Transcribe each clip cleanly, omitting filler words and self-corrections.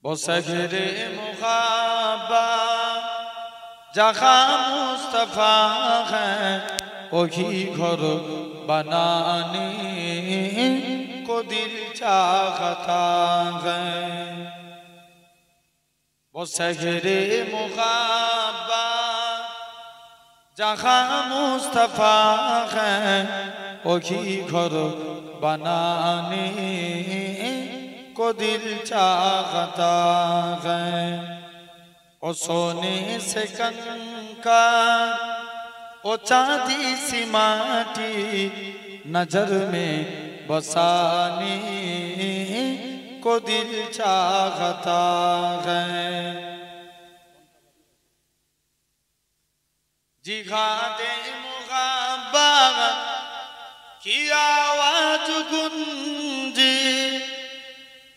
वो सगरे मुहाबा जहाँ मुस्तफा है वही घर बनाने को दिल चाहता है। वो सगरे मुहाबा जहाँ मुस्तफा है वही घर बनाने को दिल चाहता है। ओ सोने से कंकर ओ चांदी सी माटी नजर में बसाने को दिल चाहता है। जिहादे मुहाबत की आवाज गुंजे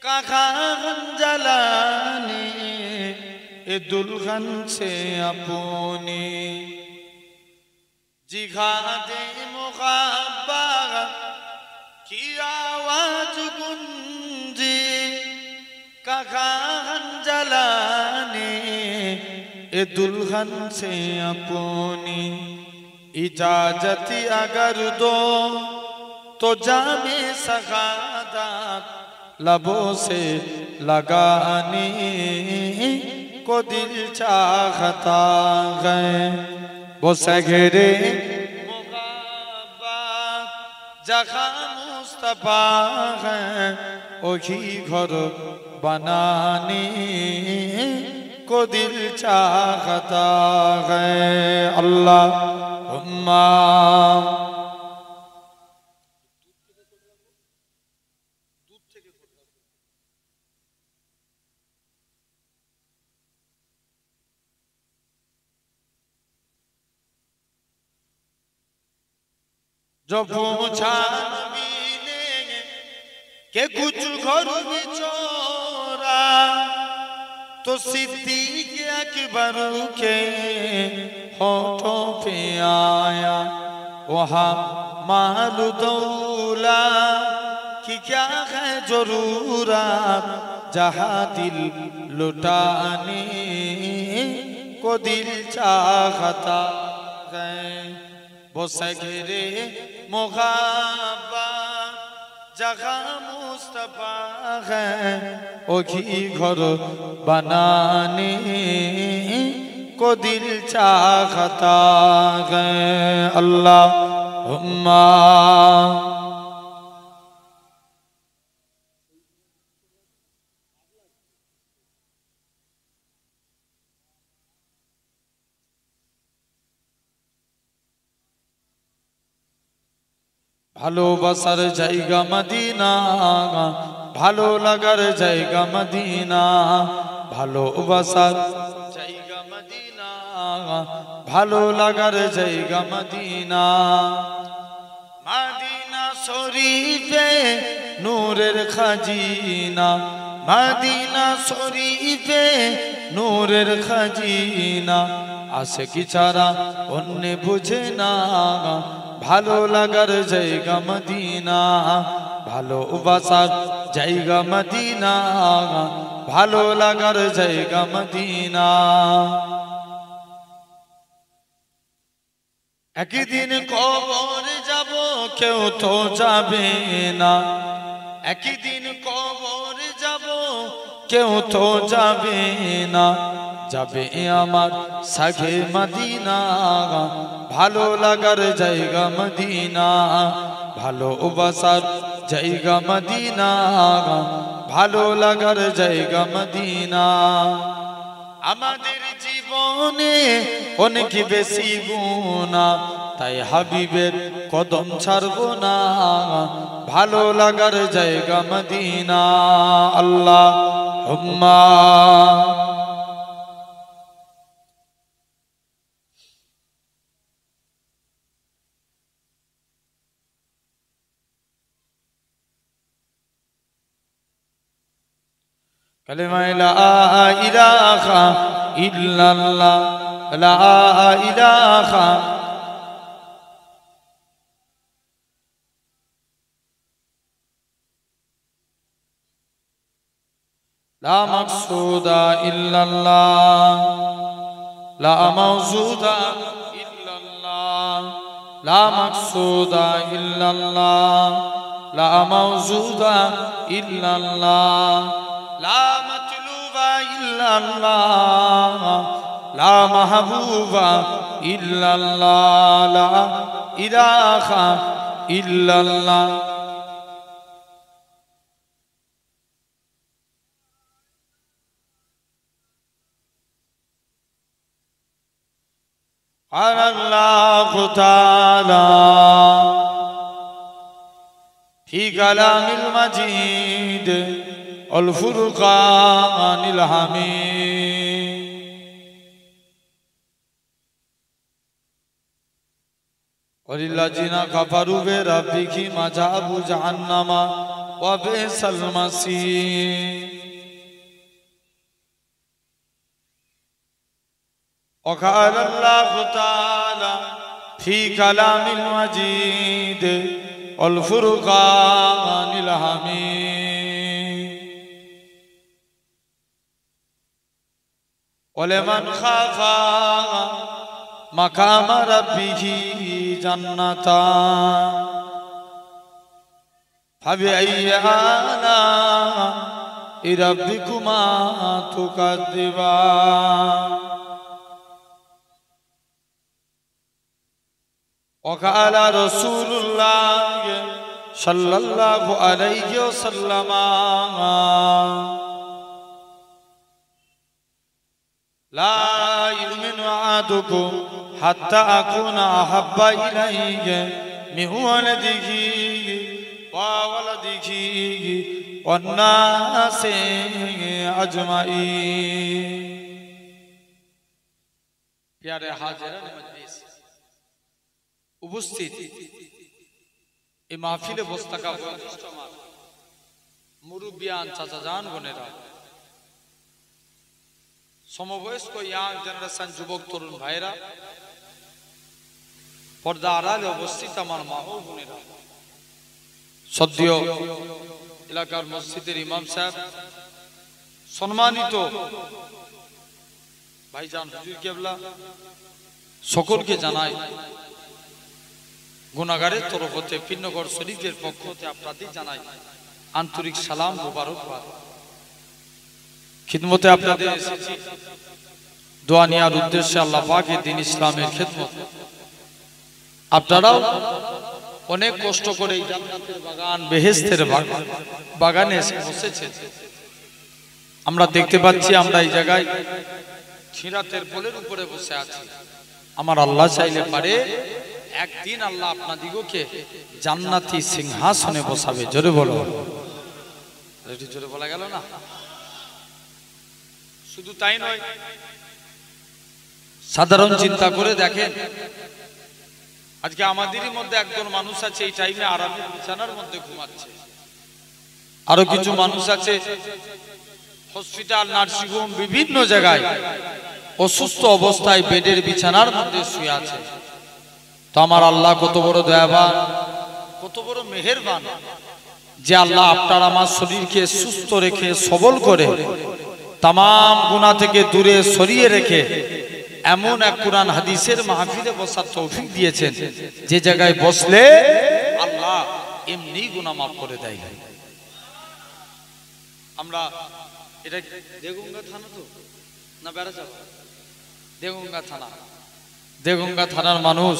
कहाँ जलाने ए दुल्हन से अपनी। जिहादे मुहाबत की आवाज गुंजे कहाँ जलाने ए दुल्हन से अपनी। इजाजत अगर दो तो जामे सगादत लबों से लगाने को दिल चाहता है। वो सगरे मुहाबत जहाँ मुस्तफा है वही घर बनाने को दिल चाहता है। अल्लाहुम्मा जो पूछा नबी ने कि कुछ घर में चोरा तो सिद्दीक अकबर के होठों पे आया वहाँ मालू दौला कि क्या है जरूरत जहाँ दिल लुटाने को दिल चाहता है। वो सगरे मुहाबत जहाँ मुस्तफा है वही घर बनाने को दिल चाहता है। अल्लाहुम्मा ভালোবাসার জায়গা মদিনা ভালো লাগার জায়গা মদিনা ভালোবাসার জায়গা মদিনা ভালো লাগার জায়গা মদিনা। মদিনা শরীফে নূরের খাজিনা মদিনা শরীফে নূরের খাজিনা আশিক ছাড়া অন্য বুঝে না ভালো লাগার জায়গা মদিনা ভালোবাসার জায়গা মদিনা ভালো লাগার জায়গা মদিনা। একদিন কবর যাব কেউ তো যাবে না একদিন কবর যাব কেউ তো যাবে না যাবে আমার সাগে মদিনা ভালো লাগার জায়গা মদিনা ভালোবাসার জায়গা মদিনা ভালো লাগার জায়গা মদিনা। আমাদের জীবনে অনেক বেশি গুনাহ তাই হাবিবের কদম ছাড়বো না ভালো লাগার জায়গা মদিনা। আল্লাহুম্মা कलिमा ला इलाहा इल्लल्लाह ला इलाहा লা মাকসুদা ইল্লাল্লাহ লা মাওজুদা ইল্লাল্লাহ লা মাকসুদা ইল্লাল্লাহ লা মাওজুদা ইল্লাল্লাহ লা মাতলুবা ইল্লাল্লাহ লা মাহবুবা ইল্লাল্লাহ লা ইলাহা ইল্লাল্লাহ আল্লাহু তাআলা ফি কালামিল মাজিদ আল ফুরকানিল হামিদ ওয়ালিল্লাযিনা কাফারু বিরাব্বিহিম আযাবু জাহান্নামা ওয়া বিসাল মাসীর وقال الله تعالى في كلام المجيد والفرقان الحميد ولمن خاف مقام ربه جنتان فبأي آلاء ربكما تكذبان وقال رسول الله صلى الله عليه وسلم لا يؤمن أحدكم حتى أكون أحب إليه من ولده وولده والناس أجمعين प्यारे हाजिरान मजलिस উপস্থিত এই মাহফিলে বসে থাকা বয়োজ্যেষ্ঠ মুরব্বিয়ান চাচাজান বোনেরা সমবয়স্ক ইয়াং জেনারেশন যুবক তরুণ ভাইরা পর্দা আড়ালে উপস্থিত আমার মা ও বোনেরা সদ্য এলাকার মসজিদের ইমাম সাহেব সম্মানিত ভাইজান হুজুর কেবলা সকলকে জানাই গুনাহগারের তরফ হতে পিন্নগর শরীফের পক্ষ হতে আপনাদের জানাই আন্তরিক সালাম মোবারকবাদ খিদমতে আপনাদের এসেছি দোয়া নেওয়ার উদ্দেশ্যে আল্লাহ পাকের দ্বীন ইসলামের খিদমত আপনারাও অনেক কষ্ট করে এই জান্নাতের বাগান বেহেশতের বাগানে এসে বসেছেন আমরা দেখতে পাচ্ছি আমরা এই জায়গায় খিরাতের পোলের উপরে বসে আছি আমার আল্লাহ চাইলে পারে একদিন আল্লাহ আপনাদিগকে জান্নাতি সিংহাসনে বসাবে জোরে বলো রেডি জোরে বলা গেল না শুধু তাই নয় সাধারণ চিন্তা করে দেখেন আজকে আমাদেরই মধ্যে একজন মানুষ আছে এই টাইমে আরামের বিছানার মধ্যে ঘুমাচ্ছে আরো কিছু মানুষ আছে হসপিটাল নার্সিং হোম বিভিন্ন জায়গায় অসুস্থ অবস্থায় বেডের বিছানার মধ্যে শুয়ে আছে তো আমার আল্লাহ কত বড় দয়াবান কত বড় মেহেরবান যে আল্লাহ আপনার আমার শরীরকে সুস্থ রেখে সবল করে तमाम गुनाह থেকে দূরে সরিয়ে রেখে এমন এক কুরআন হাদিসের মাহফিলে বসার তৌফিক দিয়েছেন যে জায়গায় বসলে আল্লাহ এমনি গুনাহ maaf করে দেয় আমরা এটা দেগঙ্গা থানা তো না বেড়াচাল দেগঙ্গা থানা দেগঙ্গা থানার মানুষ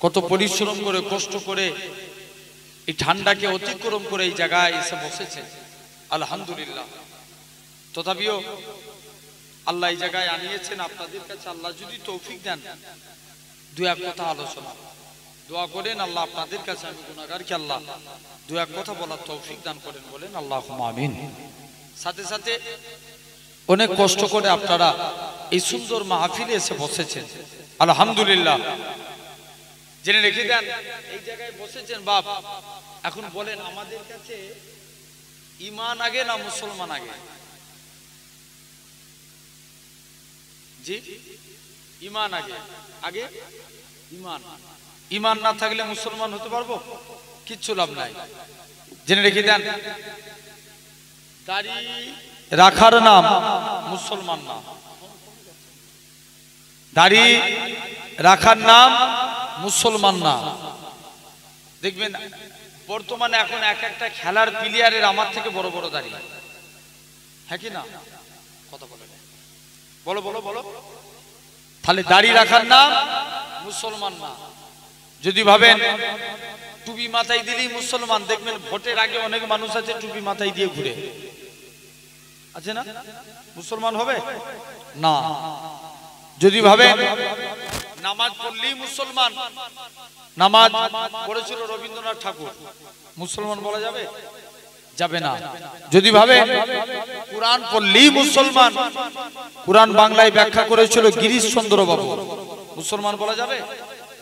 কত পরিশ্রম করে কষ্ট করে এই ঠান্ডাকে অতিক্রম করে এই জায়গায় এসে বসেছে আলহামদুলিল্লাহ তথাপিও আল্লাহ এই জায়গায় আনিয়েছেন আপনাদের কাছে আল্লাহ যদি তৌফিক দেন দুই এক কথা আলোচনা দোয়া করেন আল্লাহ আপনাদের কাছে আমি গুনাহগারকে আল্লাহ দুই এক কথা বলার তৌফিক দান করেন বলেন আল্লাহুম্মা আমিন সাথে সাথে অনেক কষ্ট করে আপনারা এই সুন্দর মাহফিলে এসে বসেছেন আলহামদুলিল্লাহ জেনে রেখে দেন এই জায়গায় বসেছেন বাপ এখন বলেন আমাদের কাছে ঈমান আগে না মুসলমান আগে জি ঈমান আগে আগে ঈমান ঈমান না থাকলে মুসলমান হতে পারবো কিচ্ছু লাভ নাই জেনে রেখে দেন দাড়ি রাখার নাম মুসলমান না, দাড়ি রাখার নাম মুসলমান না। দেখবেন বর্তমানে এখন এক একটা খেলার প্লেয়ারের আমার থেকে বড় বড় দাড়ি, হ্যাঁ কি না? কথা বলে বলো বলো বলো। তাহলে দাড়ি রাখার নাম মুসলমান না। যদি ভাবেন টুপি মাথায় দিলেই মুসলমান, দেখবেন ভোটের আগে অনেক মানুষ আছে টুপি মাথায় দিয়ে ঘুরে, আছে না? মুসলমান হবে না। যদি ভাবেন নামাজ পড়লেই মুসলমান, নামাজ পড়েছিল রবীন্দ্রনাথ ঠাকুর, মুসলমান বলা যাবে? যাবে না। যদি ভাবে কুরআন পড়লেই মুসলমান, কুরআন বাংলায় ব্যাখ্যা করেছিল গিরিশচন্দ্র বাবু, মুসলমান বলা যাবে?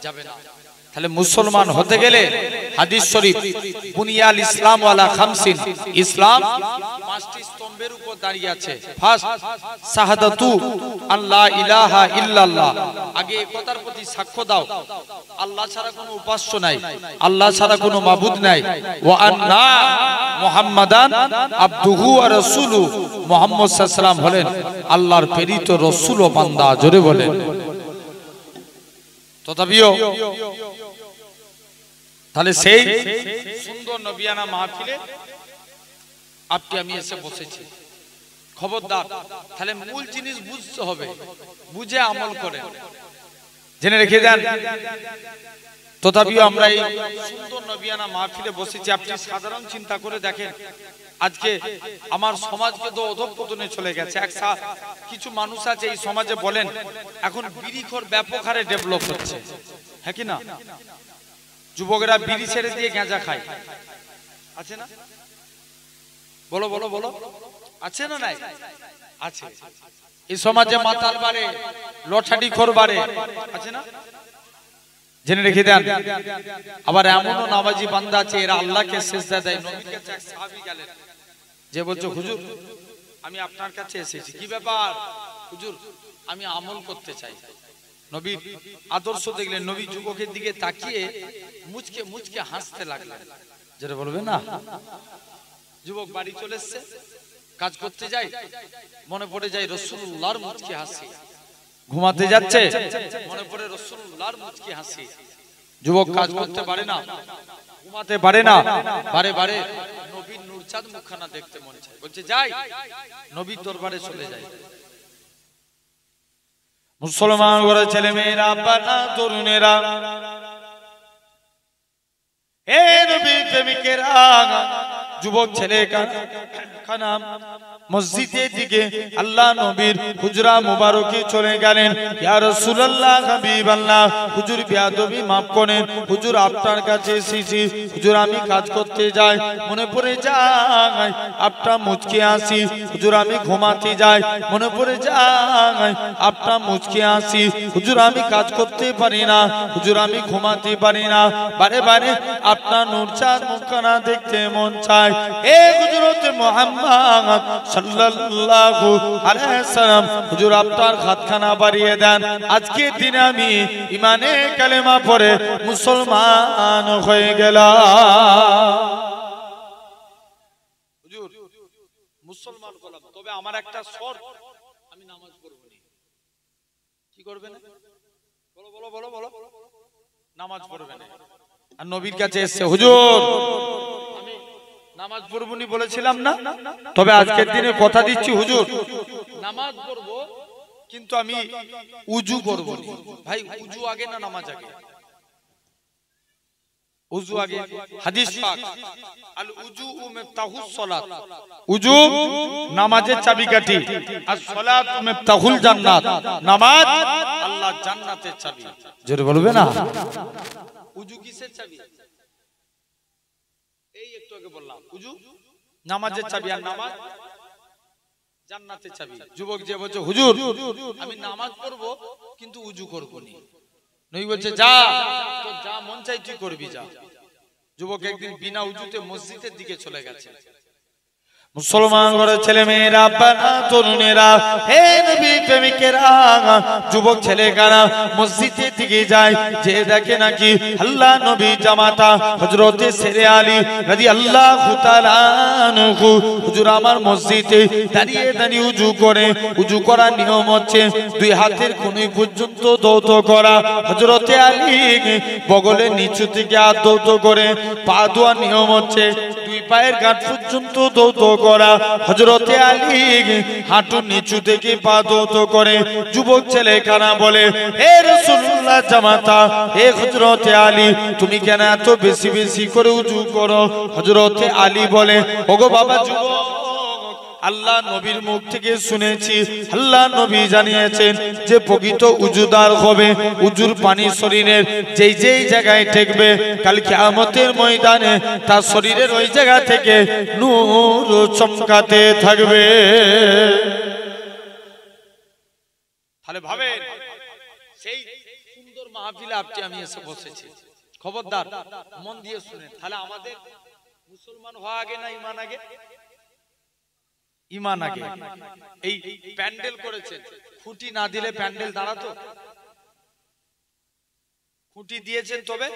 যাবে না। তাহলে মুসলমান হতে গেলে হাদিস শরীফ বুনিয়াল ইসলাম ওয়ালা খামসিন, ইসলাম পাঁচটি স্তম্ভের উপর দাঁড়িয়ে আছে। ফার্স্ট শাহাদাতু আল্লাহ ইলাহা ইল্লাল্লাহ, আগে এই কথার প্রতি সাক্ষ্য দাও আল্লাহ ছাড়া কোনো উপাস্য নাই, আল্লাহ ছাড়া কোনো মাবুদ নাই, ওয়া আন্না মুহাম্মাদান আবদুহু ওয়া রাসূলুহু, মুহাম্মদ সাল্লাল্লাহু আলাইহি ওয়াসাল্লাম হলেন আল্লাহর প্রেরিত রাসূল ও বান্দা। জোরে বলেন। তথাপিও তাহলে সেই সুন্দর নবিয়ানা মাহফিলে আপনি আমি এসে বসেছি, খবরদার তাহলে মূল জিনিস বুঝতে হবে, বুঝে আমল করে জেনে রেখে দেন। তথাপিও আমরা এই সুন্দর নবিয়ানা মাহফিলে বসেছি। আপনি সাধারণ চিন্তা করে দেখেন, আজকে আমার সমাজকে তো অধঃপতনে চলে গেছে। কিছু মানুষ আছে এই সমাজে বলেন এখন বিড়িখোর ব্যাপক হারে ডেভেলপ হচ্ছে, হ্যাঁ কি না? যুবকেরা বিড়ি ছেড়ে দিয়ে গাঁজা খায়, আছে না? বলো বলো বলো, আছে না নাই? আছে। এই সমাজে মাতাল বাড়ে, লটারি খোর বাড়ে, আছে না? জেনে রেখে দেন। আবার এমনও নামাজি বান্দা আছে এরা আল্লাহকে সিজদা দেয়। নবীর কাছে এক সাহাবী গেলেন, যে বলছে হুজুর আমি আপনার কাছে এসেছি, কি ব্যাপার? হুজুর আমি আমল করতে চাই। নবীর আদর্শ দেখলেন, নবী যুবকের দিকে তাকিয়ে মুচকে মুচকে হাসতে লাগলেন। যেটা বলবে না, যুবক বাড়ি চলে এসছে, কাজ করতে যায়, মনে পড়ে যায় রাসূলুল্লাহর মুচকি হাসি। ঘুমাতে যাচ্ছে, মনে পড়ে রাসূলুল্লাহর মুচকি হাসি। যুবক কাজ করতে পারে না, ঘুমাতে পারে না, বারে বারে নবীর নূরচাঁদ মুখখানা দেখতে মন চায়, বলছে যাই নবীর দরবারে চলে যাই। মুসলমান ঘরের ছেলে মেয়েরা, আব্বারা, তরুণেরা, এ নবীর প্রেমিকেরা, যুবক ছেলে কানা মসজিদের দিকে আল্লাহ নবীর হুজরা মুবারকে চলে গেলেন। ইয়া রাসূলুল্লাহ, হাবিবাল্লাহ, হুজুর বেয়াদবি মাফ করেন, হুজুর আপনার কাছে এসেছি, হুজুর আমি কাজ করতে যাই, মনে পড়ে যায় আপনার মুচকি আসি, হুজুর আমি ঘুমাতে যাই, মনে পড়ে যায় আপনার মুচকি আসি, হুজুর আমি কাজ করতে পারি না, হুজুর আমি ঘুমাতে পারি না, বারে বারে আপনার নূরচাঁদ মুখখানা দেখতে মন চায়। এ হযরত মুহাম্মদ সাল্লাল্লাহু আলাইহি সাল্লাম, হুজুর আপনার হাতখানা বাড়িয়ে দেন, আজকে দিনে আমি ঈমানে কালেমা পড়ে মুসলমান হয়ে গেলাম। হুজুর মুসলমান হলাম, তবে আমার একটা শর্ত, আমি নামাজ পড়ব না। কি করবে না? বলো বলো বলো বলো। নামাজ পড়বে না। আর নবীর কাছে এসেছে, হুজুর আমি নামাজ পড়বনি বলেছিলাম না, তবে আজকের দিনে কথা দিচ্ছি হুজুর নামাজ পড়ব, কিন্তু আমি উজু করব না। ভাই উজু আগে না নামাজ আগে? উজু আগে। হাদিস পাক আল উজু মিফতাহুস সালাত, উজু নামাজের চাবিকাঠি, আর সালাত মিফতাহুল জান্নাত, নামাজ আল্লাহর জান্নাতের চাবি। জোরে বলবে না? উজু কিসের চাবি? এই একটু আগে বললাম উজু নামাজের চাবি, আর নামাজ জান্নাতের চাবি। যুবক যে বলছে হুজুর আমি নামাজ পড়বো কিন্তু উজু করবো না, নবী বলছে যা, তো যা মন চাই তুই করবি, যা। যুবক একদিন বিনা উজুতে মসজিদের দিকে চলে গেছে, মুসলমান ঘরের ছেলে মেয়েরা, বাবা তরুণেরা, হে নবী প্রেমিকেরা, যুবক ছেলেরা মসজিদের দিকে যায়, যে দেখে নাকি আল্লাহ নবী জামাতা হযরতে শেরে আলী রাদিয়াল্লাহু তাআলা আনহু হুজুর আমার মসজিদে দাঁড়িয়ে দাঁড়িয়ে উযু করে। উযু করার নিয়ম হচ্ছে দুই হাতের কনুই পর্যন্ত দৌত করা। হযরতে আলী বগলের নিচু থেকে হাত দৌত করে। পা ধোয়ার নিয়ম হচ্ছে দুই পায়ের গাঁট পর্যন্ত দৌত করা। হযরতে আলী হাঁটুর নিচু থেকে পা দৌত করে। যুবক ছেলে কানা বলে, হে রাসূলুল্লাহ জামাতা, হে হযরতে আলী, তুমি কেন এত বেশি বেশি করে উযু করো? হযরতে আলী বলে, ওগো বাবা যুবক, আল্লাহ নবীর মুখ থেকে শুনেছি, আল্লাহ নবী জানিয়েছেন যে প্রকৃত উজুদার হবে উজুর পানি শরীরের যেই যেই জায়গায় ঠেকবে, কাল কিয়ামতের ময়দানে তার শরীরের ওই জায়গা থেকে নূর চমকাতে থাকবে। তাহলে ভাবেন, সেই সুন্দর মাহফিলে আপনি আমি এসে বসেছি। খবরদার মন দিয়ে শুনেন। তাহলে আমাদের মুসলমান হওয়া আগে না ইমান আগে? ইমান আগে। এই প্যান্ডেল করেছেন, খুঁটি না দিলে প্যান্ডেল দাঁড়াতো? খুঁটি দিয়েছেন তবে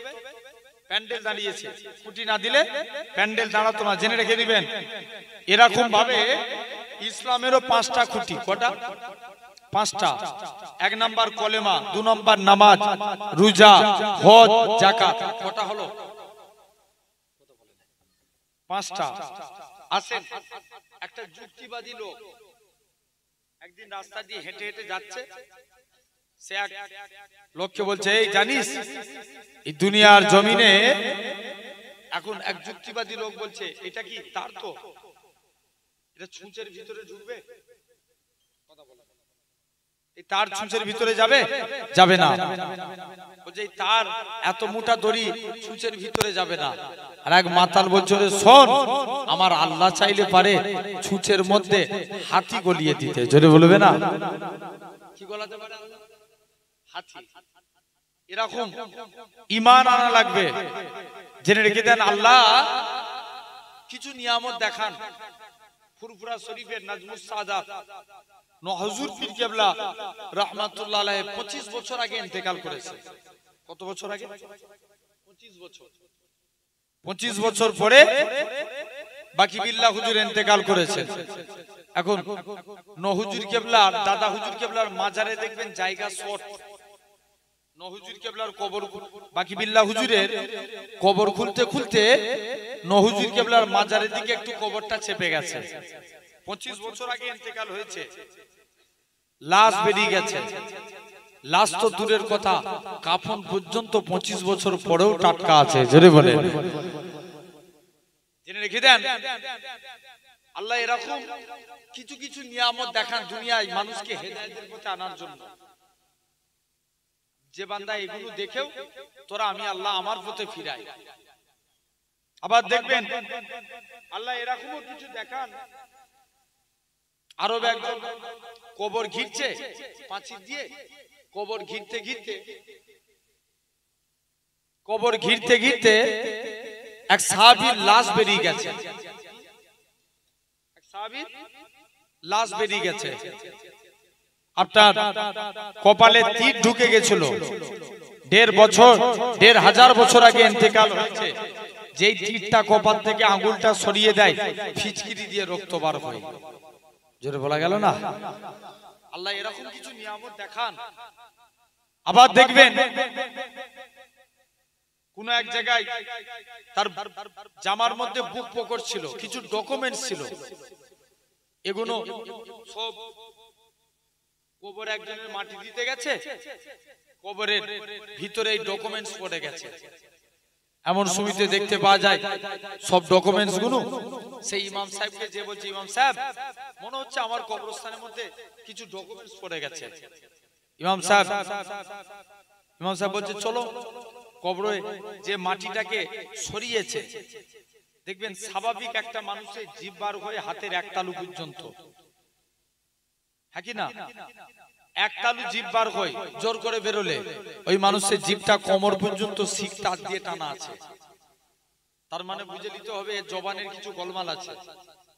প্যান্ডেল দাঁড়িয়েছে, খুঁটি না দিলে প্যান্ডেল দাঁড়াতো না, জেনে রেখে দিবেন। এরকম ভাবে ইসলামেরও 5টা খুঁটি। কটা? 5টা। 1 নাম্বার কলেমা, 2 নাম্বার নামাজ, রোজা, হজ, যাকাত। কটা হলো? 5টা। আসেন, একটা যুক্তিবাদী লোক একদিন রাস্তা দিয়ে হেঁটে হেঁটে যাচ্ছে। সে এক লোককে বলছে, এই জানিস এই দুনিয়ার জমিনে এখন এক যুক্তিবাদী লোক বলছে, এটা কি তার? তো এটা ছুঁচের ভিতরে ঢুকবে? কথা বলে, এই তার ছুঁচের ভিতরে যাবে? যাবে না। বলছে এই তার এত মোটা দড়ি ছুঁচের ভিতরে যাবে না। আর এক মাতাল বলছে, শোন, আমার আল্লাহ চাইলে পারে ছুঁচের মধ্যে হাতি গলিয়ে দিতে। জোরে বলবে না? কি গলাতে পারে? হাতি। এরকম ঈমান আনা লাগবে। জেনে রেখে দেন, আল্লাহ কিছু নিয়ামত দেখান। ফুরফুরা শরীফের নাজমুস সাদাত হুজুর পীর কেবলা রাহমাতুল্লাহ আলাইহি 25 বছর আগে ইন্তেকাল করেছে। কত বছর আগে? 25 বছর। 25 বছর পরে বাকি বিল্লাহ হুজুর ইন্তেকাল করেছেন। এখন হুজুর কেবলার দাদা হুজুর কেবলার মাজারে দেখবেন জায়গা শর্ট। হুজুর কেবলার কবর, বাকি বিল্লাহ হুজুরের কবর খুলতে খুলতে হুজুর কেবলার মাজারের দিকে একটু কবরটা চেপে গেছে। 25 বছর আগে ইন্তেকাল হয়েছে, লাশ বেরিয়ে গেছে। লাশ তো দূরের কথা, কাফন পর্যন্ত 25 বছর পরেও টাটকা আছে। জোরে বলে জেনে রেখে দেন, আল্লাহ এরকম কিছু কিছু নিয়ামত দেখান দুনিয়ায় মানুষকে হেদায়েতের পথে আনার জন্য। যে বান্দা এগুলো দেখেও তোরা আমি আল্লাহ আমার পথে ফিরাই। আবার দেখবেন আল্লাহ এরকমও কিছু দেখান, আরব একজন কবর ঘিরছে পাঁচিল দিয়ে, কবর ঘিরতে ঘিরতে এক সাহাবীর লাশ বেরিয়ে গেছে। এক সাহাবীর লাশ বেরিয়ে গেছে। আপনার কপালে তীর ঢুকে গেছিল। 1,500 বছর আগে ইন্তেকাল হয়েছে। যেই তীরটা কপাল থেকে আঙ্গুলটা সরিয়ে দেয়, ফিচকিরি দিয়ে রক্ত বার হয়। জোরে বলা গেল না? আল্লাহ এরকম কিছু নিয়ামত দেখান। আবার দেখবেন কোন এক জায়গায় তার জামার মধ্যে বুক পকেট ছিল, কিছু ডকুমেন্টস ছিল। এগুলো সব কবর একজনের মাটি দিতে গেছে, কবরের ভিতরে এই ডকুমেন্টস পড়ে গেছে। এমন সময়তে দেখতে পাওয়া যায় সব ডকুমেন্টস গুলো সেই ইমাম সাহেবকে যে বলছে, ইমাম সাহেব মনে হচ্ছে আমার কবরস্থানের মধ্যে কিছু ডকুমেন্টস পড়ে গেছে। ইমাম সাহেব বলছে, চলো কবরে যে মাটিটাকে সরিয়েছে, দেখবেন স্বাভাবিক একটা মানুষের জিভ বার হয়ে হাতের এক তালু পর্যন্ত, হ্যাঁ কি না? এক তালু জিভ বার হয়, জোর করে বেরোলে ওই মানুষের জিভটা কোমর পর্যন্ত শিক তার দিয়ে টানা আছে। তার মানে বুঝে নিতে হবে জবানের কিছু গোলমাল আছে।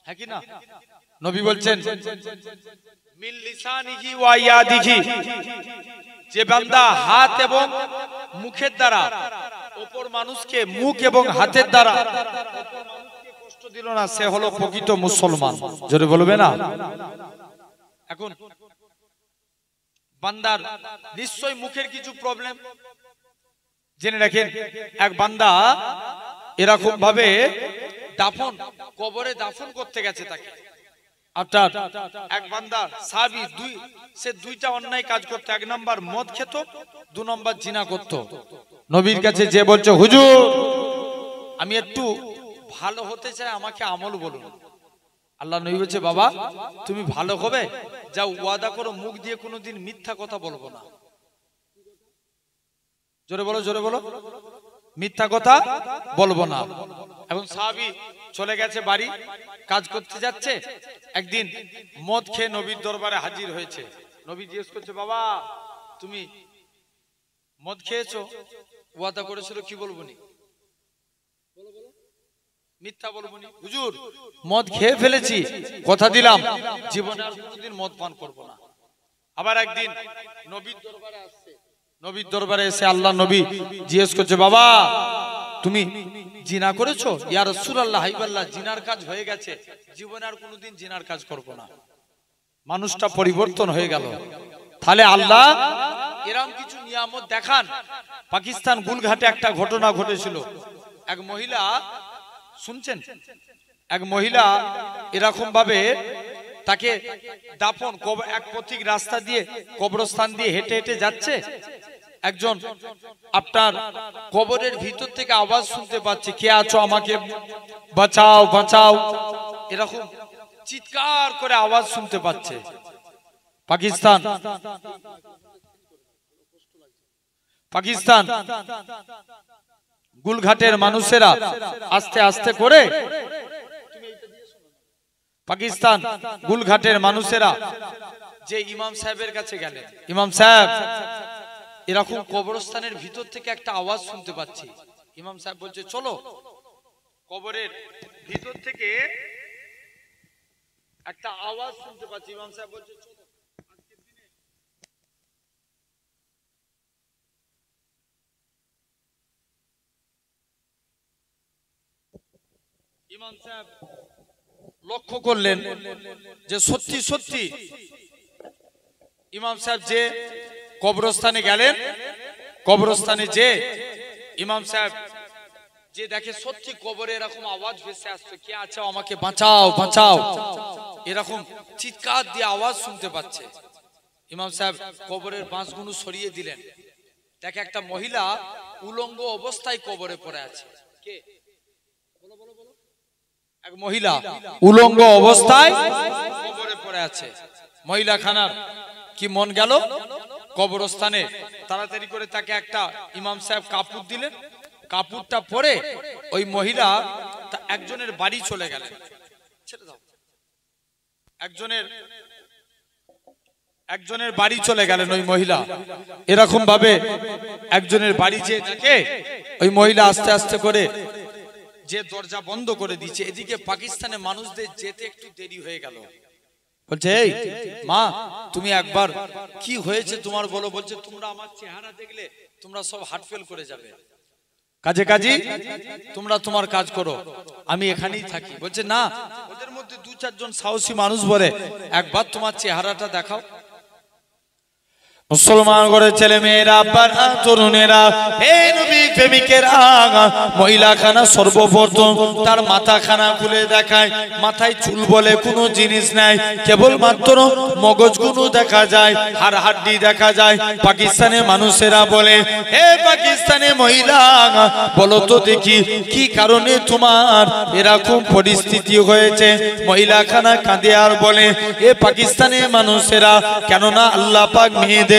হ্যাঁ কি না? নবী বলছেন মিন লিসানিহি ওয়া ইয়াদিহি, যে বান্দা হাত এবং মুখের দ্বারা অপর মানুষকে মুখ এবং হাতের দ্বারা কষ্ট দিল না, সে হলো প্রকৃত মুসলমান। জোরে বলবে না? এখন বান্দার নিশ্চয় মুখের কিছু প্রবলেম, জেনে রাখেন। এক বান্দা এরকম ভাবে দাফন, কবরে দাফন করতে গেছে তাকে। অর্থাৎ এক বান্দা সাহাবী, সে দুইটা অন্যায় কাজ করতে, এক নাম্বার মদ খেত, 2 নাম্বার জিনা করত। নবীর কাছে যে বলছে হুজুর আমি একটু ভালো হতে চাই, আমাকে আমল বলুন। আল্লাহ নবী বলছে বাবা তুমি ভালো হবে, যা ওয়াদা করো মুখ দিয়ে কোনোদিন মিথ্যা কথা বলবো না। জোরে বলো, জোরে বলো, মিথ্যা কথা বলবো না। এখন সাহাবী চলে গেছে বাড়ি, কাজ করতে যাচ্ছে। একদিন মদ খেয়ে নবীর দরবারে হাজির হয়েছে। নবী জিজ্ঞেস করছে বাবা তুমি মদ খেয়েছো, ওয়াদা করেছিল কি বলবো নি? মিথ্যা বলবো নি। হুজুর মদ খেয়ে ফেলেছি, কথা দিলাম জীবনে আর কোনোদিন মদ পান করবো না। আবার একদিন নবীর দরবারে আসছে, নবীর দরবারে এসে আল্লাহ নবী জিজ্ঞেস করছে বাবা তুমি জিনা করেছো? ইয়া রাসূলুল্লাহ হাবিবাল্লাহ জিনার কাজ হয়ে গেছে, জীবনে আর কোনোদিন জিনার কাজ করব না। মানুষটা পরিবর্তন হয়ে গেল। তাহলে আল্লাহ এরকম কিছু নিয়ামত দেখান। পাকিস্তান গুলঘাটে একটা ঘটনা ঘটেছিল। এক মহিলা, শুনছেন, এক মহিলা এরকম ভাবে তাকে দাফন, এক পথিক রাস্তা দিয়ে কবরস্থান দিয়ে হেঁটে হেঁটে যাচ্ছে। একজন আপনার কবরের ভিতর থেকে আওয়াজ শুনতে পাচ্ছে, কে আছো আমাকে বাঁচাও বাঁচাও, এরকম চিৎকার করে আওয়াজ শুনতে পাচ্ছে। পাকিস্তান গুলঘাটের মানুষেরা আস্তে আস্তে করে, পাকিস্তান গুলঘাটের মানুষেরা যে ইমাম সাহেবের কাছে গেলেন, ইমাম সাহেব এরকম কবরস্থানের ভিতর থেকে একটা আওয়াজ শুনতে পাচ্ছি। ইমাম সাহেব বলছে চলো, কবরের ভিতর থেকে একটা আওয়াজ শুনতে পাচ্ছি। ইমাম সাহেব বলছে চলো। ইমাম সাহেব লক্ষ্য করলেন যে সত্যি সত্যি ইমাম সাহেব যে কবরস্থানে গেলেন, কবরস্থানে যে ইমাম সাহেব যে দেখে সত্যি কবরে এরকম আওয়াজ ভেসে আসছে, কে আছে আমাকে বাঁচাও বাঁচাও, এরকম চিৎকার দিয়ে আওয়াজ শুনতে পাচ্ছে। ইমাম সাহেব কবরের বাঁশগুলো সরিয়ে দিলেন। দেখে একটা মহিলা উলঙ্গ অবস্থায় কবরে পড়ে আছে। কে? এক মহিলা উলঙ্গ অবস্থায় কবরে পড়ে আছে। মহিলা খানার কি মন গেল, কবরস্থানে তাড়াতাড়ি করে তাকে একটা ইমাম সাহেব কাপড় দিলেন। কাপড়টা পরে ওই মহিলা একজনের বাড়ি চলে গেলেন। ছেড়ে দাও। একজনের বাড়ি চলে গেলেন ওই মহিলা। এরকম ভাবে একজনের বাড়ি যেয়ে দেখে ওই মহিলা আস্তে আস্তে করে যে দরজা বন্ধ করে দিচ্ছে। এদিকে পাকিস্তানের মানুষদের যেতে একটু দেরি হয়ে গেল। বলছে এই মা তুমি একবার কি হয়েছে তোমার বলো। বলছে তোমরা আমার চেহারা দেখলে তোমরা সব হার্ট ফেল করে যাবে, কাজে কাজী তোমরা তোমার কাজ করো, আমি এখানেই থাকি। বলছে না, ওদের মধ্যে 2-4 জন সাহসী মানুষ বলে একবার তোমার চেহারাটা দেখাও। মুসলমান করে ছেলে মেয়েরা, বাবা তরুণেরা, হে নবী প্রেমিকেরা, মহিলা খানা সর্বপ্রথম তার মাথা খানা খুলে দেখায়। মাথায় চুল বলে কোনো জিনিস নাই, কেবল মাত্র মগজগুলো দেখা যায়, হাড় হাড্ডি দেখা যায়। পাকিস্তানের মানুষেরা বলে হে পাকিস্তানের মহিলা বলো তো দেখি কি কারণে তোমার এরকম পরিস্থিতি হয়েছে। মহিলা খানা কাঁদে আর বলে এ পাকিস্তানের মানুষেরা, কেননা আল্লাহ পাক মেয়েদের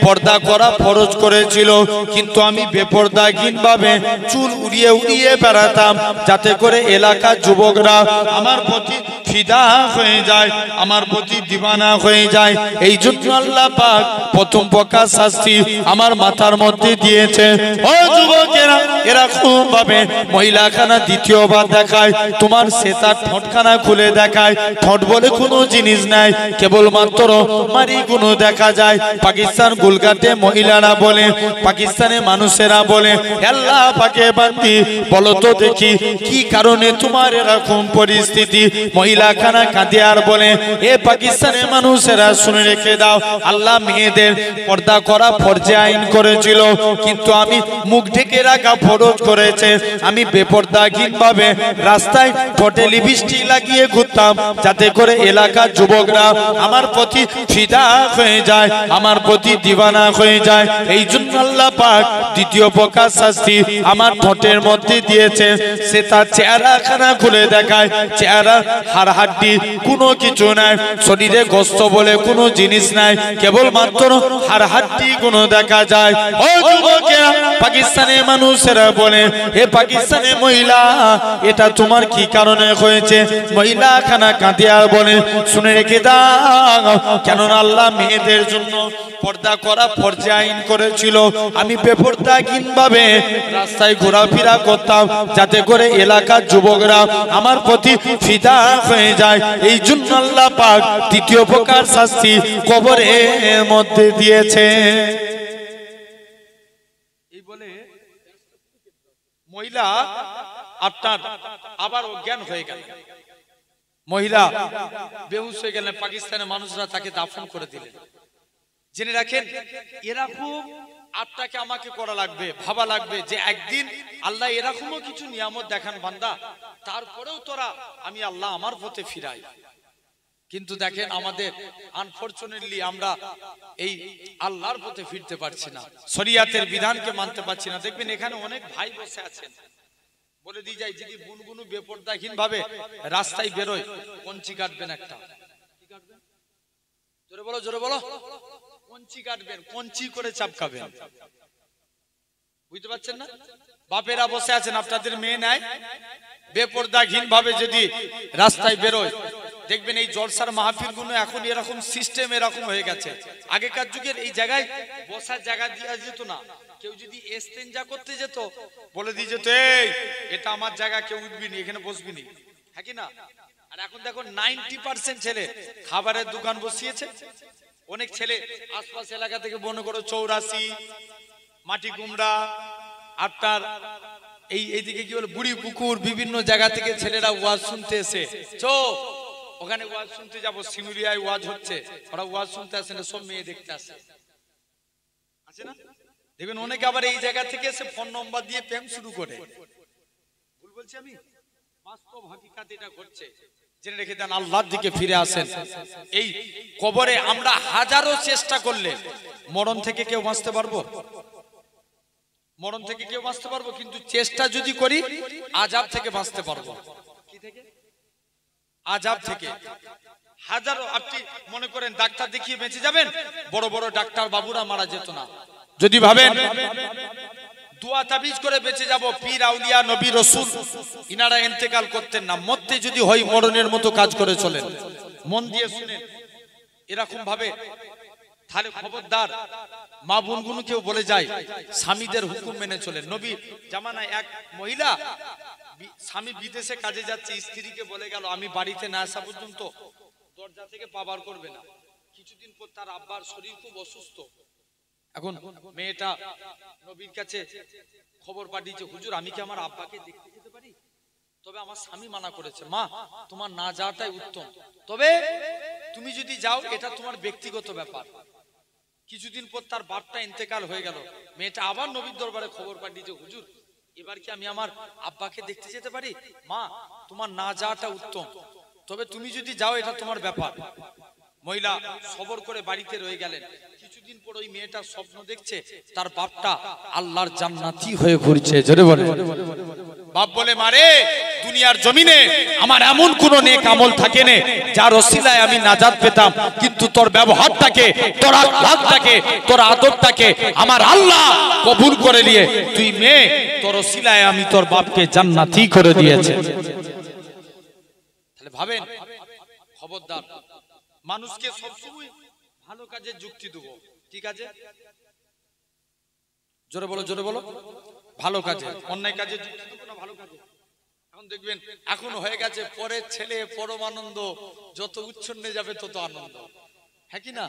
পর্দা করা ফরজ করেছিল, কিন্তু আমি বেপরদাহীন ভাবে চুল উড়িয়ে উড়িয়ে বেড়াতাম, যাতে করে এলাকার যুবকরা আমার প্রতি ফিদা হয়ে যায়, আমার প্রতি দিওয়ানা হয়ে যায়। এই জন্য আল্লাহ পাক প্রথম প্রকার শাস্তি আমার মাথার মধ্যে দিয়েছে। ও যুবকেরা, এরকম ভাবে মহিলাখানা দ্বিতীয়বার দেখায়, তোমার সেতার ঠোঁটখানা খুলে দেখায়। ঠোঁট বলে কোনো জিনিস নাই, কেবলমাত্র মারি গুলো দেখা যায়। পাকিস্তান গুলগাতে মহিলারা বলে, পাকিস্তানের মানুষেরা বলে, আল্লাহ পাকে বান্দি বলো তো দেখি কি কারণে তোমার এরকম পরিস্থিতি? মহিলাখানা কাঁদে আর বলে, এ পাকিস্তানের মানুষেরা শুনে রেখে দাও, আল্লাহ মেয়েদের পর্দা করা ফরজে আইন করেছিল, কিন্তু আমি মুখ ঢেকে রাখা ফরজ করেছে। আমি বেপরদাহীন ভাবে রাস্তায় ঠোঁটে লিপস্টিক লাগিয়ে ঘুরতাম, যাতে করে এলাকার যুবকরা আমার প্রতি ফিদা হয়ে যায়, আমার প্রতি দিওয়ানা হয়ে যায়। এই জন্য আল্লাহ পাক দ্বিতীয় প্রকার শাস্তি আমার ঠোঁটের মধ্যে দিয়েছে। সে তার চেহারাখানা খুলে দেখায়, চেহারা হাড় হাড্ডি কোনো কিছু নাই, শরীরে গোস্ত বলে কোনো জিনিস নাই, কেবলমাত্র হাড় হাড্ডি কোনো দেখা যায়। ও যুবকেরা, পাকিস্তানের মানুষেরা বলে, হে পাকিস্তানের মহিলা, এটা তোমার কি কারণে হয়েছে? মহিলা খানা কাঁদে আর বলে, শুনে রেখে দাও, কেননা আল্লাহ মেয়েদের জন্য পর্দা করা ফরজে আইন করেছিল। আমি বেপরদাহীন ভাবে রাস্তায় ঘোরাফেরা করতাম, যাতে করে এলাকার যুবকরা আমার প্রতি ফিদা হয়ে যায়। এই জন্য আল্লাহ পাক দ্বিতীয় প্রকার শাস্তি কবরের মধ্যে দিয়েছে। এই বলে মহিলা আপনার আবার অজ্ঞান হয়ে গেল, মহিলা বেহুশ হয়ে গেলেন। পাকিস্তানের মানুষরা তাকে দাফন করে দিলেন। জেনে রাখেন, এরকম আপনাকে আমাকে করা লাগবে, ভাবা লাগবে যে একদিন আল্লাহ এরকমও কিছু নিয়ামত দেখান বান্দা, তারপরেও তোরা আমি আল্লাহ আমার পথে ফিরাই। কিন্তু দেখেন আমাদের আনফরচুনেটলি আমরা এই আল্লাহর পথে ফিরতে পারছি না, শরিয়াতের বিধানকে মানতে পারছি না। দেখবেন এখানে অনেক ভাই বসে আছেন, বলে দিয়ে যায় যদি বুনগুনু বেপরদাহীন ভাবে রাস্তায় বেরোয়, কঞ্চি কাটবেন একটা, জোরে বলো জোরে বলো, কঞ্চি কাটবেন, কঞ্চি করে চাপকাবেন। বুঝতে পারছেন না? বাপেরা বসে আছেন, আপনাদের মেয়ে নাই বেপরদাহীন ভাবে যদি রাস্তায় বেরোয়, দেখবেন এই জলসার মাহফিল গুলো এখন এরকম সিস্টেম এরকম হয়ে গেছে। আগেকার যুগের এই জায়গায় বসার জায়গা দেওয়া যেত না, কেউ যদি ইস্তেঞ্জা করতে যেত বলে দিয়ে যেত, এই এটা আমার জায়গা, কেউ উঠবি নি, এখানে বসবি নি, হ্যাঁ কি না? আর এখন দেখো 90% ছেলে খাবারের দোকান বসিয়েছে। অনেক ছেলে আশপাশ এলাকা থেকে মনে করো 84 মাটি কুমড়া, আপনার এইদিকে কি বলে বুড়ি পুকুর, বিভিন্ন জায়গা থেকে ছেলেরা ওয়াজ শুনতে এসে, চো ওখানে ওয়াজ শুনতে যাবো, সিমুলিয়ায় ওয়াজ হচ্ছে, ওরা ওয়াজ শুনতে আসে না, সব মেয়ে দেখতে আসে, আছে না? দেখবেন অনেকে আবার এই জায়গা থেকে এসে ফোন নম্বর দিয়ে প্রেম শুরু করে। ভুল বলছি আমি? বাস্তব হাকিকাত এটা ঘটছে। জেনে রেখে দেন, আল্লাহর দিকে ফিরে আসেন। এই কবরে আমরা হাজারো চেষ্টা করলে মরণ থেকে কেউ বাঁচতে পারবো? মরণ থেকে কেউ বাঁচতে পারবো? কিন্তু চেষ্টা যদি করি আযাব থেকে বাঁচতে পারবো। কি থেকে? আযাব থেকে। হাজারো, আপনি মনে করেন ডাক্তার দেখিয়ে বেঁচে যাবেন, বড় বড় ডাক্তার বাবুরা মারা যেত না। যদি ভাবেন দোয়া তাবিজ করে বেঁচে যাব, পীর আউলিয়া নবী রাসূল ইনারা ইন্তেকাল করতেন না। মরতে যদি হয় মরণের মতো কাজ করে চলেন। মন দিয়ে শুনেন, এরকম ভাবে তাহলে খবরদার মা বোনগুলো কেউ বলে যায় স্বামীদের হুকুম মেনে চলেন। নবী জামানায় এক মহিলা, স্বামী বিদেশে কাজে যাচ্ছে, স্ত্রীকে বলে গেল আমি বাড়িতে না আসা পর্যন্ত দরজা থেকে পা বার করবে না। কিছুদিন পর তার আব্বার শরীর খুব অসুস্থ। এখন মেয়েটা নবীর কাছে খবর পাঠিয়েছে, হুজুর আমি কি আমার আব্বাকে দেখতে যেতে পারি? তবে আমার স্বামী মানা করেছে। মা, তোমার না যাওয়াটাই উত্তম, তবে তুমি যদি যাও এটা তোমার ব্যক্তিগত ব্যাপার। কিছুদিন পর তার বাপটা ইন্তেকাল হয়ে গেল। মেয়েটা আবার নবীর দরবারে খবর পাঠিয়েছে, হুজুর এবার কি আমি আমার আব্বাকে দেখতে যেতে পারি? মা, তোমার না যাওয়াটা উত্তম, তবে তুমি যদি যাও এটা তোমার ব্যাপার। মহিলা সবর করে বাড়িতে রয়ে গেলেন। কিছুদিন পর ওই মেয়েটা স্বপ্ন দেখছে তার বাপটা আল্লাহর জান্নাতি হয়ে ঘুরছে। জোরে বলে। বাপ বলে, মারে দুনিয়ার জমিনে আমার এমন কোন নেক আমল থাকে না যার ওসিলায় আমি নাজাত পেতাম, কিন্তু তোর ব্যবহারটাকে, তোর আখলাকটাকে, তোর আদবটাকে আমার আল্লাহ কবুল করে নিয়ে তুই মেয়ে, তোর ওসিলায় আমি তোর বাপকে জান্নাতি করে দিয়েছে। তাহলে ভাবেন, খবরদার মানুষকে সবসময় ভালো কাজে যুক্তি দেবো, ঠিক আছে, জোরে বলো জোরে বলো। ভালো কাজে, অন্যায় কাজে যুক্ত থাকবো না, ভালো কাজে। এখন দেখবেন এখন হয়ে গেছে পরের ছেলে পরম আনন্দ, যত উচ্ছন্নে যাবে তত আনন্দ, হ্যাঁ কি না?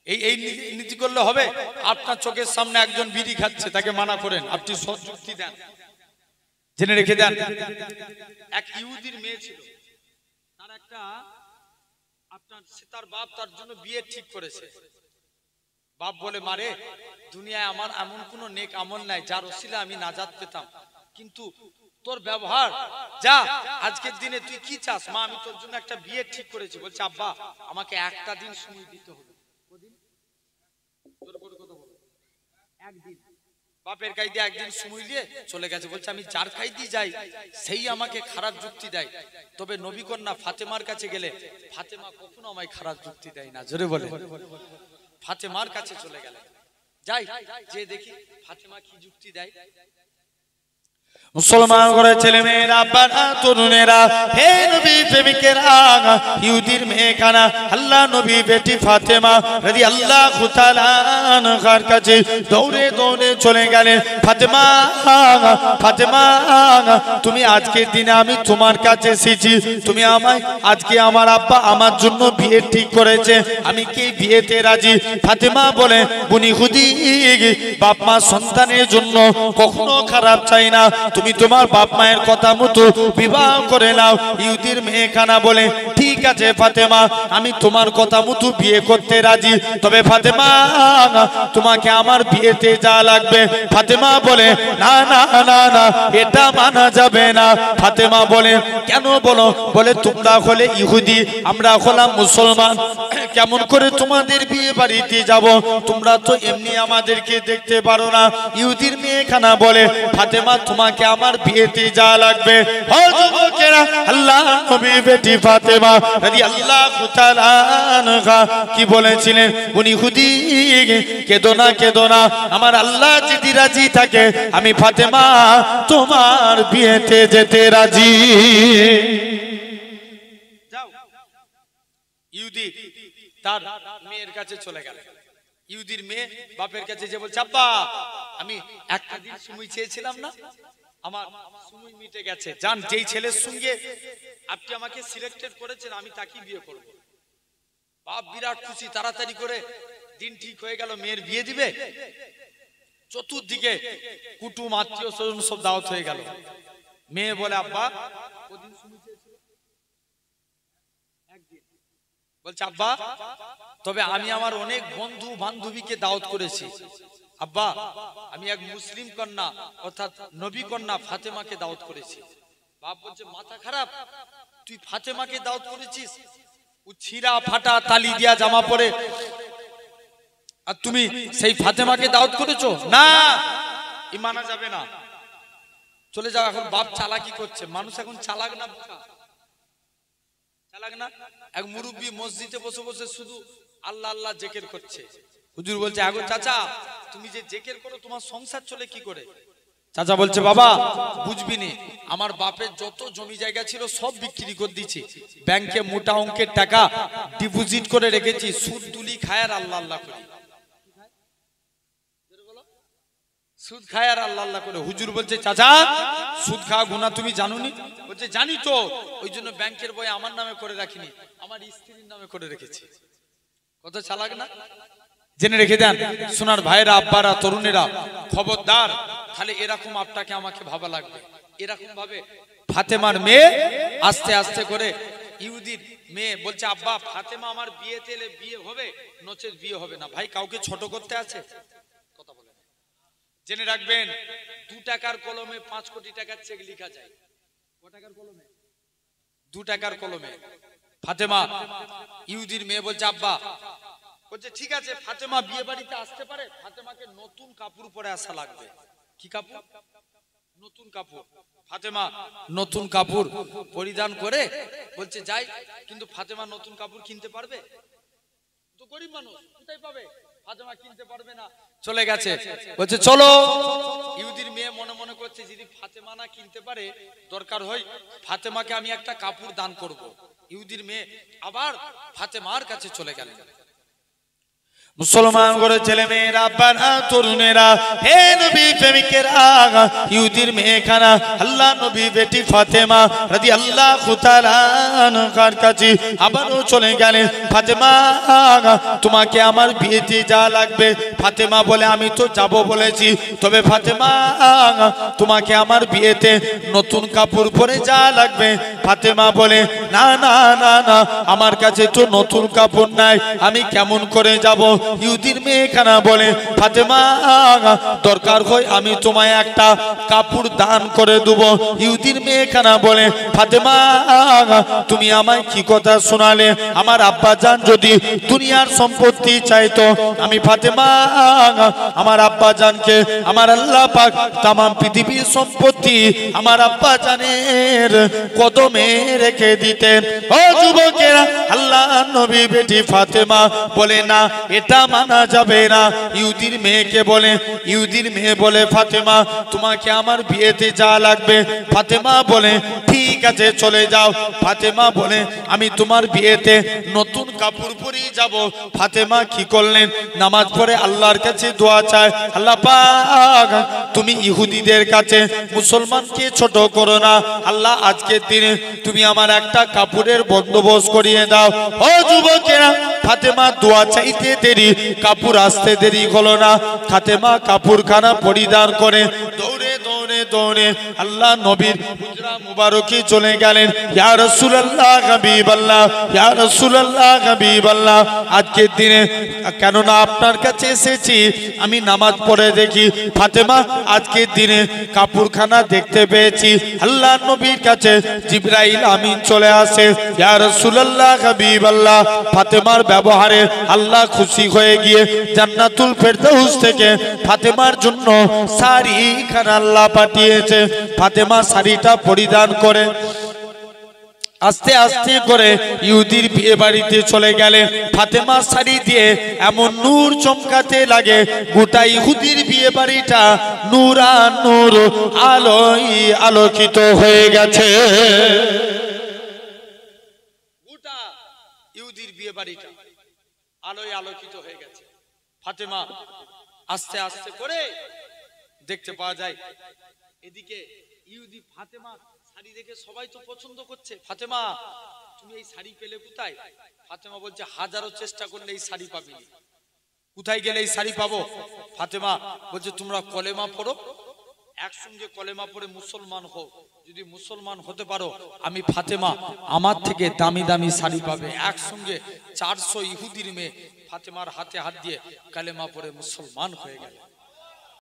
এই নীতি করলে হবে? আপনার চোখের সামনে একজন বিড়ি খাচ্ছে, তাকে মানা করেন, আপনি সৎ যুক্তি দেন, জেনে রেখে দেন। এক ইহুদির মেয়ে ছিল, তার একটা আপনার তার বাপ তার জন্য বিয়ে ঠিক করেছে। বাপ বলে, মারে দুনিয়ায় আমার এমন কোন নেক আমল নাই যার ওসিলা আমি নাজাত পেতাম, কিন্তু তোর ব্যবহার যা, আজকের দিনে তুই কি চাস? মা আমি তোর জন্য একটা বিয়ে ঠিক করেছি। বলছে, আব্বা আমাকে একটা দিন সময় দিতে হবে। একদিন। বাপের কাইদে একদিন সময় দিয়ে চলে গেছে। বলছে, আমি যার কাইদি যাই সেই আমাকে খারাপ যুক্তি দেয়, তবে নবী কন্যা ফাতেমার কাছে গেলে ফাতেমা কখনো আমায় খারাপ যুক্তি দেয় না। জোরে বলে। ফাতেমার কাছে চলে গেলে, যাই যে দেখি ফাতেমা কি যুক্তি দেয়। মুসলমান করে ছেলে মেয়েরা, বাবা তরুণেরা, হে নবী প্রেমিকেরা, ইহুদির মেয়েখানা আল্লাহ নবী বেটি ফাতেমা রাদিয়াল্লাহু তাআলা আনহার কাছে দৌড়ে দৌড়ে চলে গেলেন। ফাতেমা, ফাতেমা, তুমি আজকের দিনে আমি তোমার কাছে এসেছি, তুমি আমায় আজকে আমার আব্বা আমার জন্য বিয়ে ঠিক করেছে, আমি কি বিয়েতে রাজি? ফাতেমা বলে, বুনি খুদি, বাপ মা সন্তানের জন্য কখনো খারাপ চাই না, তুমি তোমার বাপ মায়ের কথা মতো বিবাহ করে নাও। ইহুদির মেয়েখানা বলে, ঠিক আছে ফাতেমা, আমি তোমার কথা মতো বিয়ে করতে রাজি, তবে ফাতেমা তোমাকে আমার বিয়েতে যা লাগবে। ফাতেমা বলে, না না না না, এটা মানা যাবে না। ফাতেমা বলে, কেন বলো? বলে, তোমরা হলে ইহুদি, আমরা হলাম মুসলমান, কেমন করে তোমাদের বিয়ে বাড়িতে যাব? তোমরা তো এমনি আমাদেরকে দেখতে পারো না। ইহুদির মেয়েখানা বলে, ফাতেমা তোমাকে আমার বিয়েতে যা লাগবে। আল্লাহ নবী বেটি ফাতেমা রাদিয়াল্লাহু তাআলা আনহা কি বলেছিলেন? উনি খুদি, কেঁদো না কেঁদো না, আমার আল্লাহ যদি রাজি থাকে আমি ফাতেমা তোমার বিয়েতে যেতে রাজি। যাও। ইহুদি তার মেয়ের কাছে চলে গেল। ইহুদির মেয়ে বাপের কাছে যে বলছে, আব্বা আমি একটা দিন সময় চেয়েছিলাম না, আমার সময় মিটে গেছে, জান যেই ছেলের সঙ্গে আপনি আমাকে সিলেক্টেড করেছেন আমি তাকেই বিয়ে করব। বাপ বিরাট খুশি, তাড়াতাড়ি করে দিন ঠিক হয়ে গেল, মেয়ের বিয়ে দিবে। চতুর্দিকে কুটুম আত্মীয় স্বজন সব দাওয়াত হয়ে গেল। মেয়ে বলে, আব্বা কদিন সময় চেয়েছিল? একদিন। বলছে, আব্বা তবে আমি আমার অনেক বন্ধু বান্ধবীকে দাওয়াত করেছি। আব্বা আমি এক মুসলিম কন্যা অর্থাৎ নবী কন্যা ফাতেমাকে দাওয়াত করেছি। বাপ বলছে, মাথা খারাপ, তুই ফাতেমাকে দাওয়াত করেছিস? ও ছিঁড়া ফাটা তালি দিয়া জামা পরে, আর তুমি সেই ফাতেমাকে দাওয়াত করেছো? না, ই মানা যাবে না, চলে যাও। এখন বাপ চালাকি করছে, মানুষ এখন চালাক না, চালাক না। এক মুরব্বী মসজিদে বসে বসে শুধু আল্লাহ আল্লাহ জিকির করছে। হুজুর বলছে, আগো চাচা তুমি যে জিকির করো তোমার সংসার চলে কি করে? চাচা বলছে, বাবা বুঝবি নি, আমার বাপের যত জমি জায়গা ছিল সব বিক্রি করে দিয়েছি, ব্যাংকে মোটা অঙ্কের টাকা ডিপোজিট করে রেখেছি, সুদ তুলি খায় আর আল্লাহ আল্লাহ করি, সুদ খায় আর আল্লাহ আল্লাহ করে। হুজুর বলছে, চাচা সুদ খাওয়া গুনাহ তুমি জানোনি? বলছে, জানি তো, ওই জন্য ব্যাংকের বই আমার নামে করে রাখিনি, আমার স্ত্রীর নামে করে রেখেছি। কত চালাক না? জেনে রেখে দেন সোনার ভাইরা, আব্বারা, তরুণেরা, খবরদার, তাহলে এরকম আপনাকে আমাকে ভাবা লাগবে। এরকম ভাবে ফাতেমার মেয়ে আস্তে আস্তে করে ইহুদির মেয়ে বলছে, আব্বা ফাতেমা আমার বিয়েতে এলে বিয়ে হবে, নচেত বিয়ে হবে না। ভাই কাউকে ছোট করতে আছে? কথা বলে না। জেনে রাখবেন 2 টাকার কলমে 5 কোটি টাকার চেক লেখা যায়। ক টাকার কলমে? 2 টাকার কলমে। ফাতেমা ইহুদির মেয়ে বলছে, আব্বা, বলছে ঠিক আছে ফাতেমা বিয়ে বাড়িতে আসতে পারে, ফাতেমাকে নতুন কাপড় পরে আসা লাগবে। কি কাপড়? নতুন কাপড়। ফাতেমা নতুন কাপড় পরিধান করে বলছে যাই, কিন্তু ফাতেমা নতুন কাপড় কিনতে পারবে? তো গরিব মানুষ, কোথায় পাবে? ফাতেমা কিনতে পারবে না, চলে গেছে। বলছে চলো। ইহুদির মেয়ে মনে মনে করছে, যদি ফাতেমা না কিনতে পারে, দরকার হয় ফাতেমাকে আমি একটা কাপড় দান করব। ইহুদির মেয়ে আবার ফাতেমার কাছে চলে গেলেন। মুসলমান করে ছেলে মেয়েরা বানা তরুণেরা হে নবী প্রেমিকেরা ইহুদির মেয়েখানা আল্লাহ নবী বেটি ফাতেমা রাদিয়াল্লাহু তাআলা আনহার কাছে আবারও চলে গেলেন। ফাতেমা তোমাকে আমার বিয়েতে যা লাগবে। ফাতেমা বলে আমি তো যাব বলেছি, তবে ফাতেমা তোমাকে আমার বিয়েতে নতুন কাপড় পরে যা লাগবে। ফাতেমা বলে না না না না, আমার কাছে তো নতুন কাপড় নাই, আমি কেমন করে যাব। ইহুদির মেয়েখানা বলে ফাতেমা দরকার হয় আমি তোমায় একটা কাপড় দান করে দেব। ইহুদির মেয়েখানা বলে ফাতেমা তুমি আমায় কি কথা শোনালে, আমার আব্বা জান যদি দুনিয়ার সম্পত্তি চাইতো, আমি ফাতেমা আমার আব্বা জানকে আমার আল্লাহ পাক তাম পৃথিবীর সম্পত্তি আমার আব্বা জানের কদমে রেখে দিতেন। ও যুবকেরা, আল্লাহ নবী বেটি ফাতেমা বলে না, এটা মানা যাবে না। ইহুদির মেয়েকে বলে, ইহুদির মেয়ে বলে ফাতেমা তোমাকে আমার বিয়েতে যা লাগবে। ফাতেমা বলে ঠিক আছে চলে যাও। ফাতেমা বলে আমি তোমার বিয়েতে নতুন কাপড় পরেই যাব। ফাতেমা কি করলেন, নামাজ পড়ে আল্লাহর কাছে দোয়া চায়, আল্লাহ পাক তুমি ইহুদিদের কাছে মুসলমানকে ছোট করো না, আল্লাহ আজকের দিনে তুমি আমার একটা কাপড়ের বন্দোবস্ত করিয়ে দাও। ও যুবকেরা, ফাতেমা দোয়া চাইতে দেরি, কাপড় আসতে দেরি হলো না। ফাতেমা কাপড়খানা পরিধান করে দৌড়ে দৌড়ে দৌড়ে আল্লাহ নবীর হুজরা মুবারকে চলে গেলেন। ইয়া রাসূলুল্লাহ হাবিবাল্লাহ, ইয়া রাসূলুল্লাহ হাবিবাল্লাহ, আজকের দিনে কেননা আপনার কাছে এসেছি, আমি নামাজ পড়ে দেখি ফাতেমা আজকের দিনে কাপড়খানা দেখতে পেয়েছি। আল্লাহ নবীর কাছে জিবরাইল আমিন চলে আসে। ইয়া রাসূলুল্লাহ হাবিবাল্লাহ, ফাতেমার ব্যবহারে আল্লাহ খুশি হয়ে গিয়ে জান্নাতুল ফেরদাউস থেকে ফাতেমার জন্য শাড়ি খানা আল্লাহ পাঠিয়েছে। ফাতেমা শাড়িটা পরিধান করে আস্তে আস্তে করে ইহুদির বিয়ে বাড়িতে চলে গেলে ফাতেমা শাড়ি দিয়ে এমন নূর চমকাতে লাগে, গোটা ইহুদির বিয়ে বাড়িটা নূরান নূর আলোয় আলোকিত হয়ে গেছে। গোটা ইহুদির বিয়ে বাড়িটা আলোয় আলোকিত হয়ে গেছে। ফাতেমা আস্তে আস্তে করে দেখতে পাওয়া যায়, এদিকে ইহুদি ফাতেমা শাড়ি দেখে সবাই তো পছন্দ করছে। ফাতেমা তুমি এই শাড়ি পেলে কোথায়? ফাতেমা বলছে হাজারো চেষ্টা করলে এই শাড়ি পাবি, কোথায় গেলে এই শাড়ি পাবো? ফাতেমা বলছে তোমরা কলেমা পড়ো, একসঙ্গে কলেমা পড়ে মুসলমান হও, যদি মুসলমান হতে পারো আমি ফাতেমা আমার থেকে দামি দামি শাড়ি পাবে। একসঙ্গে 400 ইহুদির মেয়ে ফাতেমার হাতে হাত দিয়ে কালেমা পড়ে মুসলমান হয়ে গেল।